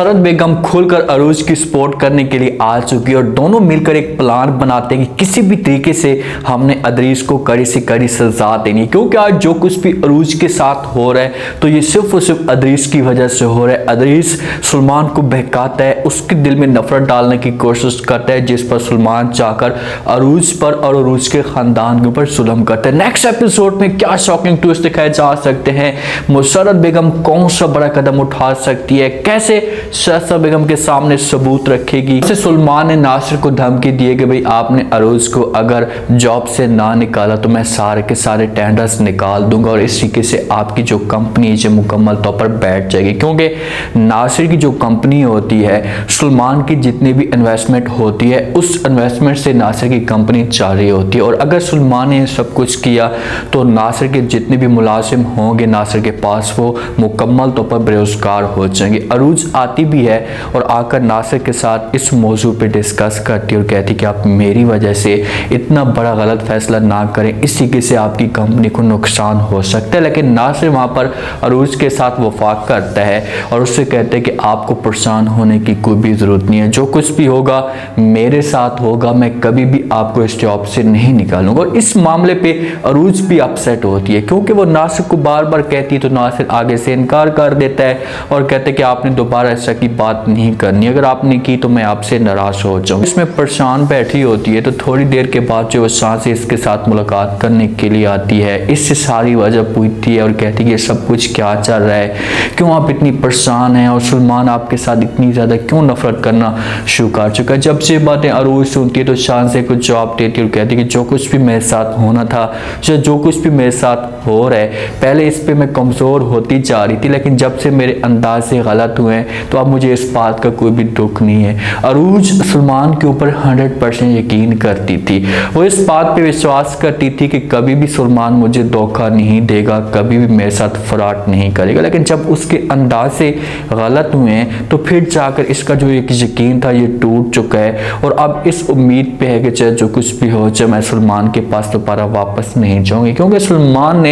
मुसर्रत बेगम खुलकर अरूज की सपोर्ट करने के लिए आ चुकी है और दोनों मिलकर एक प्लान बनाते हैं कि किसी भी तरीके से हमने अदरीस को कड़ी से कड़ी सजा देनी, क्योंकि आज जो कुछ भी अरूज के साथ हो रहा है तो ये सिर्फ और सिर्फ अदरीस की वजह से हो रहा है। अदरीस सलमान को बहकाता है, उसके दिल में नफरत डालने की कोशिश करता है, जिस पर सलमान जाकर अरूज पर और अरूज के खानदान के ऊपर जुल्म करता है। नेक्स्ट एपिसोड में क्या शॉकिंग ट्विस्ट दिखाए जा सकते हैं, मुसर्रत बेगम कौन सा बड़ा कदम उठा सकती है, कैसे शहज़ादा बेगम के सामने सबूत रखेगी। सलमान ने नासिर को धमकी दी है कि भाई आपने अरूज को अगर जॉब से ना निकाला तो मैं सारे के सारे टेंडर्स निकाल दूंगा और इस तरीके से आपकी जो कंपनी है जो मुकम्मल तौर पर बैठ जाएगी। क्योंकि नासिर की जो कंपनी होती है, सलमान की जितनी भी इन्वेस्टमेंट होती है उस इन्वेस्टमेंट से नासिर की कंपनी चल रही होती है, और अगर सलमान ने सब कुछ किया तो नासिर के जितने भी मुलाजिम होंगे नासिर के पास वो मुकम्मल तौर पर बेरोजगार हो जाएंगे। अरूज आती भी है और आकर नासिर के साथ इस मौजू पे डिस्कस करती है और कहती कि आप मेरी वजह से इतना बड़ा गलत फैसला ना करें, इस तरीके से आपकी कंपनी को नुकसान हो सकता है। लेकिन नासिर वहाँ पर अरूज के साथ वफाक करता है और उससे कहते हैं कि आपको परेशान होने की कोई भी ज़रूरत नहीं है, जो कुछ भी होगा मेरे साथ होगा, मैं कभी भी आपको इस जॉब से नहीं निकालूंगा। और इस मामले पे अरूज भी अपसेट होती है क्योंकि वो नासिर को बार बार कहती है तो नासिर आगे से इनकार कर देता है और कहते हैं कि आपने दोबारा ऐसा की बात नहीं करनी, अगर आपने की तो मैं आपसे नाराज हो जाऊँ। इसमें परेशान बैठी होती है तो थोड़ी देर के बाद जो सांसें इसके साथ मुलाकात करने के लिए आती है, इससे सारी वजह पूछती है और कहती है कि सब कुछ क्या चल रहा है, क्यों आप इतनी परेशान हैं और सलमान आपके साथ इतनी ज़्यादा क्यों नफरत करना शुरू कर चुका है। जब से बातें अरूज सुनती है तो सांसें कुछ जवाब देती है और कहती है कि जो कुछ भी मेरे साथ होना था, जो कुछ भी मेरे साथ हो रहा है, पहले इस पर मैं कमज़ोर होती जा रही थी, लेकिन जब से मेरे अंदाज से गलत हुए हैं तो अब मुझे इस बात का कोई भी दुख नहीं है। अरूज सलमान के ऊपर 100% यकीन करती थी, वो इस बात पे विश्वास करती थी कि कभी भी सलमान मुझे धोखा नहीं देगा, कभी भी मेरे साथ फ्रॉड नहीं करेगा। लेकिन जब उसके अंदाज से गलत हुए हैं तो फिर जाकर इसका जो एक यकीन था ये टूट चुका है और अब इस उम्मीद पे है कि चाहे जो कुछ भी हो जाए मैं सलमान के पास दोबारा वापस नहीं जाऊंगी, क्योंकि सलमान ने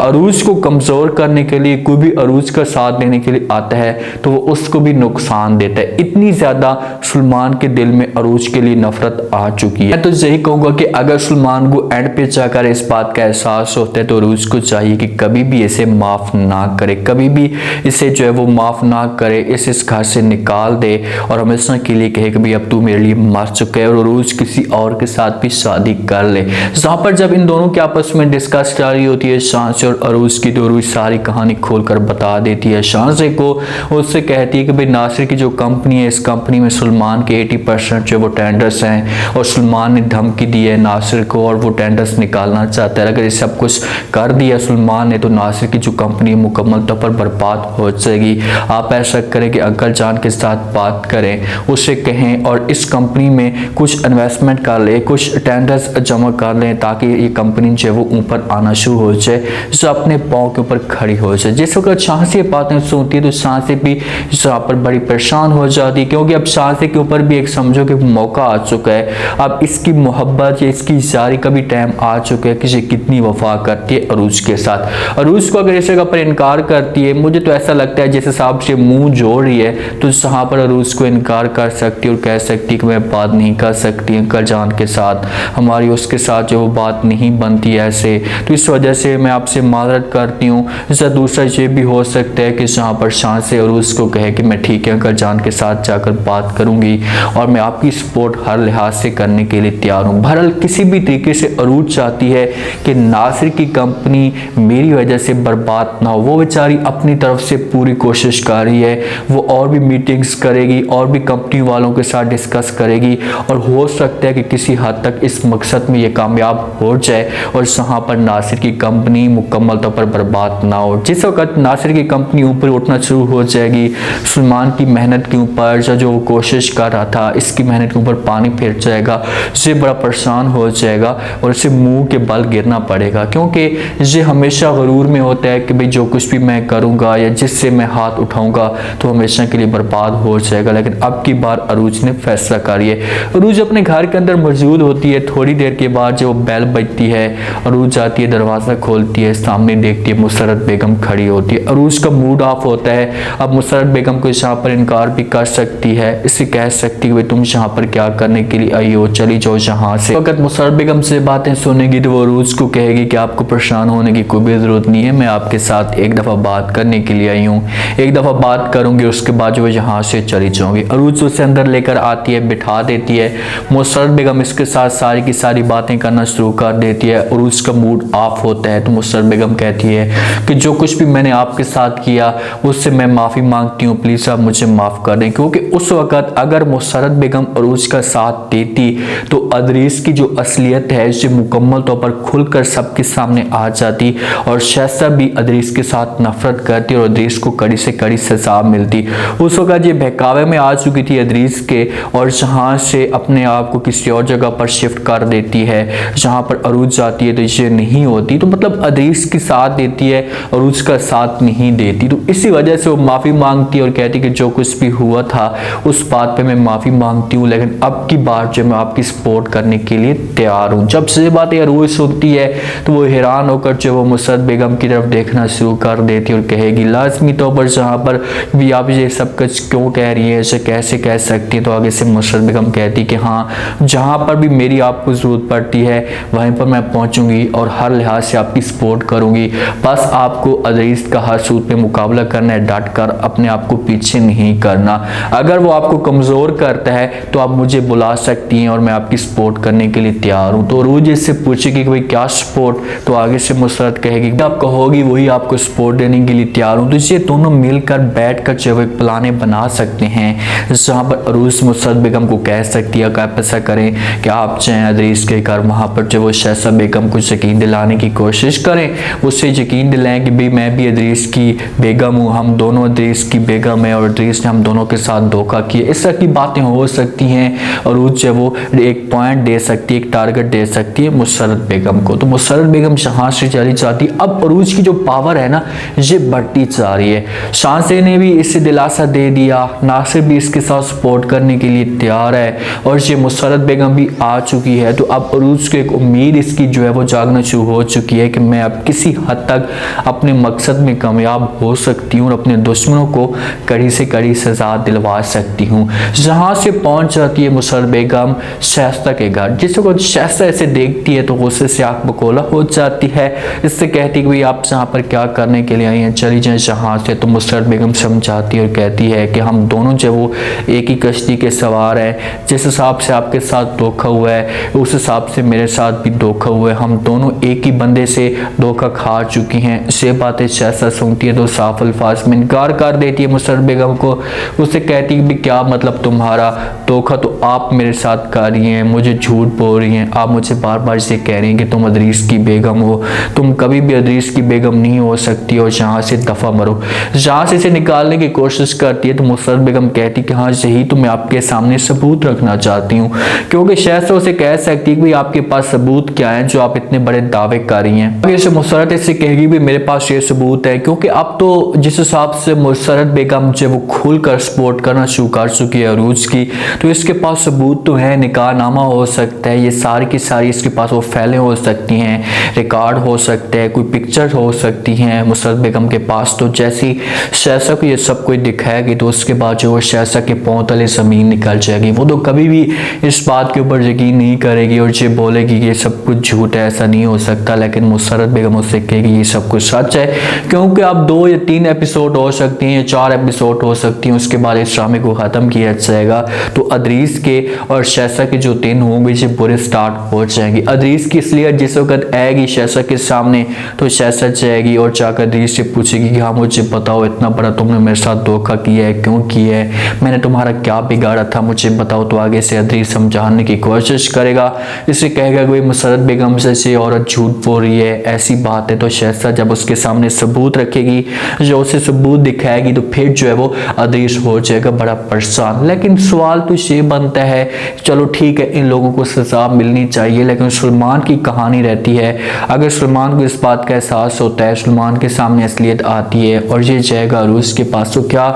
अरूज को कमज़ोर करने के लिए, कोई भी अरूज का साथ देने के लिए आता है तो वो उसको भी नुकसान देता है। इतनी ज्यादा सलमान के दिल में अरूज के लिए नफरत आ चुकी है। मैं तो यही कहूंगा कि अगर सलमान को एंड पे जाकर इस बात का एहसास होता है तो अरूज को चाहिए कि कभी भी इसे माफ ना करे, कभी भी इसे जो है वो माफ ना करे, इसे इस घर से निकाल दे और हमेशा के लिए कहे कि भाई अब तू मेरे लिए मर चुका है, और अरूज किसी और के साथ भी शादी कर ले। जहां पर जब इन दोनों के आपस में डिस्कस जा रही होती है शांसे और अरूज की, तो अरूज सारी कहानी खोलकर बता देती है शांसे को। उससे कहती है कि भाई नासिर की जो कंपनी है, इस कंपनी में सलमान के 80% जो वो टेंडर्स हैं और सलमान ने धमकी दी है नासिर को और वो टेंडर्स निकालना चाहता है। अगर ये सब कुछ कर दिया सलमान ने तो नासिर की जो कंपनी मुकम्मल तौर पर बर्बाद हो जाएगी। आप ऐसा करें कि अंकल जान के साथ बात करें, उससे कहें और इस कंपनी में कुछ इन्वेस्टमेंट कर ले, कुछ टेंडर्स जमा कर लें ताकि ये कंपनी जो है वो ऊपर आना शुरू हो जाए, जो अपने पाँव के ऊपर खड़ी हो जाए। जिस वक्त शांसी बातें सुनती है तो शांसी भी यहाँ पर बड़ी परेशान हो जाती है, क्योंकि अब शांसी के ऊपर भी एक समझो कि मौका आ चुका है। अब इसकी मोहब्बत या इसकी जारी का भी टाइम आ चुका है कि ये कितनी वफा करती है अरूज के साथ। अरूज को अगर इस जगह पर इनकार करती है, मुझे तो ऐसा लगता है जैसे साहब से मुंह जोड़ रही है, तो यहाँ पर अरूज को इनकार कर सकती है और कह सकती है कि मैं बात नहीं कर सकती अंकल जान के साथ, हमारी उसके साथ जो बात नहीं बनती ऐसे, तो इस वजह से मैं आपसे माजरत करती हूँ। जैसा दूसरा ये भी हो सकता है कि जहाँ पर शांसी अरूज को कहे कि मैं ठीक है अंकल जान के साथ जाकर बात करूंगी और मैं आपकी सपोर्ट हर लिहाज से करने के लिए तैयार हूँ। बहरहाल किसी भी तरीके से अरूज चाहती है कि नासिर की कंपनी मेरी वजह से बर्बाद ना हो। वो बेचारी अपनी तरफ से पूरी कोशिश कर रही है, वो और भी मीटिंग्स करेगी और भी कंपनी वालों के साथ डिस्कस करेगी और हो सकता है कि किसी हद तक इस मकसद में ये कामयाब हो जाए और जहाँ पर नासिर की कंपनी मुकम्मल तौर पर बर्बाद ना हो। जिस वक्त नासिर की कंपनी ऊपर उठना शुरू हो जाएगी, सलमान की मेहनत के ऊपर जो वो कोशिश कर रहा था इसकी मेहनत के ऊपर पानी फिर जाएगा, इससे बड़ा परेशान हो जाएगा और इसे मुंह के बल गिरना पड़ेगा, क्योंकि ये हमेशा गरूर में होता है कि भाई जो कुछ भी मैं करूँगा या जिससे मैं हाथ उठाऊँगा तो हमेशा के लिए बर्बाद हो जाएगा। लेकिन अब की बार अरूज ने फैसला कर लिया। अरूज अपने घर के अंदर मौजूद होती है, थोड़ी देर के बाद जो बेल बजती है, अरूज जाती है, दरवाज़ा खोलती है, सामने देखती है मुसर्रत बेगम खड़ी होती है। अरूज का मूड ऑफ होता है, अब मुसर्रत बेगम को कुछ यहाँ पर इनकार भी कर सकती है, इसे कह सकती है भाई तुम यहाँ पर क्या करने के लिए आई हो, चली जाओ यहाँ से। वक्त मुसर्रत बेगम से बातें सुनेगी तो वो अरूज को कहेगी कि आपको परेशान होने की कोई भी जरूरत नहीं है, मैं आपके साथ एक दफ़ा बात करने के लिए आई हूँ, एक दफ़ा बात करूँगी उसके बाद जो यहाँ से चली जाऊँगी। अरूज उसे अंदर लेकर आती है, बिठा देती है। मुसर्रत बेगम इसके साथ सारी की सारी बातें करना शुरू कर देती है। अरूज का मूड ऑफ होता है तो मुसर्रत बेगम कहती है कि जो कुछ भी मैंने आपके साथ किया उससे मैं माफ़ी मांगती हूँ, प्लीज़ आप मुझे माफ़ कर दें। क्योंकि उस वक़्त अगर मुसर्रत बेगम अरूज का साथ देती तो अदरीस की जो असलियत है जो मुकम्मल तौर पर खुलकर सबके सामने आ जाती और शहज़ा भी अदरीस के साथ नफरत करती और अदरीस को कड़ी से कड़ी सजा मिलती। उस वक़्त ये बहकावे में आ चुकी थी अदरीस के और जहाँ से अपने आप को किसी और जगह पर शिफ्ट कर देती है। जहाँ पर अरूज जाती है तो ये नहीं होती, तो मतलब अदरीस के साथ देती है और उसका साथ नहीं देती। तो इसी वजह से वो माफ़ी मांगती है और कहती कि जो कुछ भी हुआ था उस बात पे मैं माफ़ी मांगती हूँ, लेकिन अब की बार जो मैं आपकी सपोर्ट करने के लिए तैयार हूँ। जब से बातें अरूज सुनती है तो वो हैरान होकर जो वो मुसर्रत बेगम की तरफ देखना शुरू कर देती और कहेगी लाजमी तौर पर जहाँ पर भी आप ये सब कुछ क्यों कह रही है, इसे कैसे कह सकती है। तो आगे से मुसर्रत बेगम कहती कि हाँ, जहाँ पर भी मेरी आपको ज़रूरत पड़ती है वहीं पर मैं पहुँचूँगी और हर लिहाज से आपकी सपोर्ट करूँगी। बस आपको अदरीस का हर सूद पे मुकाबला करना है, डट कर अपने आप को पीछे नहीं करना। अगर वो आपको कमज़ोर करता है तो आप मुझे बुला सकती हैं और मैं आपकी सपोर्ट करने के लिए तैयार हूँ। तो अरूज इससे पूछेगी कि भाई क्या सपोर्ट, तो आगे से मुसर्रत कहेगी कि आप कहोगी वही आपको सपोर्ट देने के लिए तैयार हूँ। तो ये दोनों मिलकर बैठ कर जो एक प्लाने बना सकते हैं जहाँ पर अरूज मुसर्रत बेगम को कह सकती है कि आप ऐसा करें कि आप चाहें अदरीस के घर वहाँ पर जो वो शहज़ा बेगम को यकीन दिलाने की कोशिश करें, उससे यकीन दिलाएं कि भाई मैं भी अदरीस की बेगम हूँ, हम दोनों अदरीस की बेगम है और अदरीस ने हम दोनों के साथ धोखा किया। इस तरह की बातें हो सकती हैं और जो वो एक पॉइंट दे सकती है, एक टारगेट दे सकती है मुसर्रत बेगम को। तो मुसर्रत बेगम यहाँ से चली जाती। अब अरूज की जो पावर है ना ये बढ़ती जा रही है। शाहज़े ने भी इसे दिलासा दे दिया, नासिर भी इसके साथ सपोर्ट करने के लिए तैयार है और ये मुसर्रत बेगम भी आ चुकी है। तो अब अरूज को एक उम्मीद इसकी जो है वो जागना शुरू हो चुकी है कि मैं अब किसी हद तक अपने मकसद में कामयाब हो सकती हूँ और अपने दुश्मनों को कड़ी से कड़ी सजा दिलवा सकती हूँ। जहाँ से पहुँच जाती है मुसर्रत बेगम शहज़ा के घर। जिसको शहज़ा ऐसे देखती है तो गुस्से से आँख बकोला हो जाती है। इससे कहती है कि भाई आप यहाँ पर क्या करने के लिए आई हैं, चली जाए यहाँ से। तो मुसर्रत बेगम समझाती है और कहती है कि हम दोनों जो वो एक ही कश्ती के सवार हैं, जिस हिसाब से आपके साथ धोखा हुआ है उस हिसाब से मेरे साथ भी धोखा हुआ है, हम दोनों एक ही बंदे से धोखा खा चुकी हैं। ये बातें शहज़ा सुनती है तो साफ अल्फाज में इनकार कर देती है मुसर्रत बेगम को। उससे कहती है कि क्या मतलब तुम्हारा धोखा तो आप मेरे साथ कर रही हैं, मुझे झूठ बोल रही हैं, आप मुझे बार बार ये कह रही हैं कि तुम अदरीस की बेगम हो, तुम कभी भी अदरीस की बेगम नहीं हो सकती और यहाँ से दफ़ा मरो। जहाँ से इसे निकालने की कोशिश करती है तो मुसर्रत बेगम कहती कि हाँ यही तो मैं आपके सामने सबूत रखना चाहती हूँ। क्योंकि शहज़ा उसे कह सकती है कि आपके पास सबूत क्या है जो आप इतने बड़े दावे कर रही हैं। आगे मुसर्रत इससे कहेगी भी मेरे पास ये सबूत है, क्योंकि अब तो जिस हिसाब से मुसर्रत बेगम जो वो खुलकर सपोर्ट करना शुरू कर चुकी है अरूज की, तो इसके पास सबूत तो है, निकाहनामा हो सकता है, ये सारी की सारी इसके पास वो फैले हो सकती हैं, रिकॉर्ड हो सकते हैं, कोई पिक्चर हो सकती हैं मुसर्रत बेगम के पास। तो जैसी शहज़ा को ये सब कुछ दिखाएगी तो उसके बाद जो वो शहज़ा के पांव तले ज़मीन निकल जाएगी। वो तो कभी भी इस बात के ऊपर यकीन नहीं करेगी और ये बोलेगी कि ये सब कुछ झूठ है, ऐसा नहीं हो सकता। लेकिन मुसर्रत बेगम उससे कहेगी ये सब कुछ सच है, क्योंकि अब 2 या 3 एपिसोड हो सकती हैं, 4 एपिसोड हो सकती हैं, उसके बाद इस ड्रामे को ख़त्म किया जाएगा। तो अदरीस के और शहज़ा के जो दिन होंगे ये बुरे स्टार्ट हो जाएंगे। अदरीस की इसलिए जिस वक्त आएगी शहज़ा के सामने तो शहज़ा जाएगी और जाकर अदरीस से पूछेगी कि हाँ मुझे बताओ, इतना बड़ा तुमने मेरे साथ धोखा किया है, क्यों किया है, मैंने तुम्हारा क्या बिगाड़ा था, मुझे बताओ। तो आगे से अदरीस समझाने की कोशिश करेगा, इसे कहेगा कि मुसर्रत बेगम से औरत झूठ बोल रही है, ऐसी बात है। तो शहज़ा जब उसके सामने सबूत रखेगी, जो उसे सबूत दिखाएगी, तो फिर जो है वो अदरीस हो जाएगा बड़ा परेशान। लेकिन सवाल तो ये बनता है, चलो ठीक है इन लोगों को सजा मिलनी चाहिए, लेकिन सलमान की कहानी रहती है। अगर सलमान को इस बात का एहसास होता है, सलमान के सामने असलियत आती है और ये जाएगा अरूज के पास, तो क्या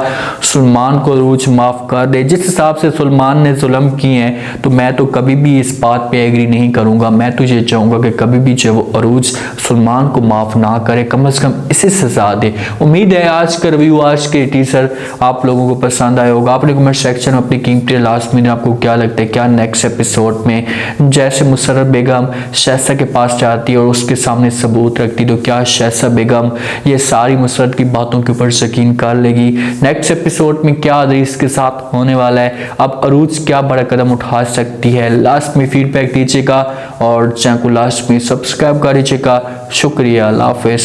सलमान को अरूज माफ़ कर दे? जिस हिसाब से सलमान ने जुल्म किए हैं तो मैं तो कभी भी इस बात पे एग्री नहीं करूँगा। मैं तो ये चाहूँगा कि कभी भी जो वो अरूज सलमान को माफ़ ना करे, कम से कम इसे सजा दे। उम्मीद है आज का रिव्यू, आज के टीजर टीजर आप लोगों को पसंद आया होगा। अपने कमेंट सेक्शन में अपनी कीमती लास्ट मिनट आपको क्या लगता है, क्या नेक्स्ट एपिसोड में जैसे मुशर्रफ बेगम शहसा के पास जाती है और उसके सामने सबूत रखती, तो क्या शहसा बेगम ये सारी मुशर्रफ की बातों के ऊपर यकीन कर लेगी? नेक्स्ट एपिसोड में क्या अदरीस के साथ होने वाला है? अब अरूज क्या बड़ा कदम उठा सकती है? लास्ट में फीडबैक दीजिएगा और चैनल को लास्ट में सब्सक्राइब कर लीजिएगा। शुक्रिया, अल्लाह हाफिज़।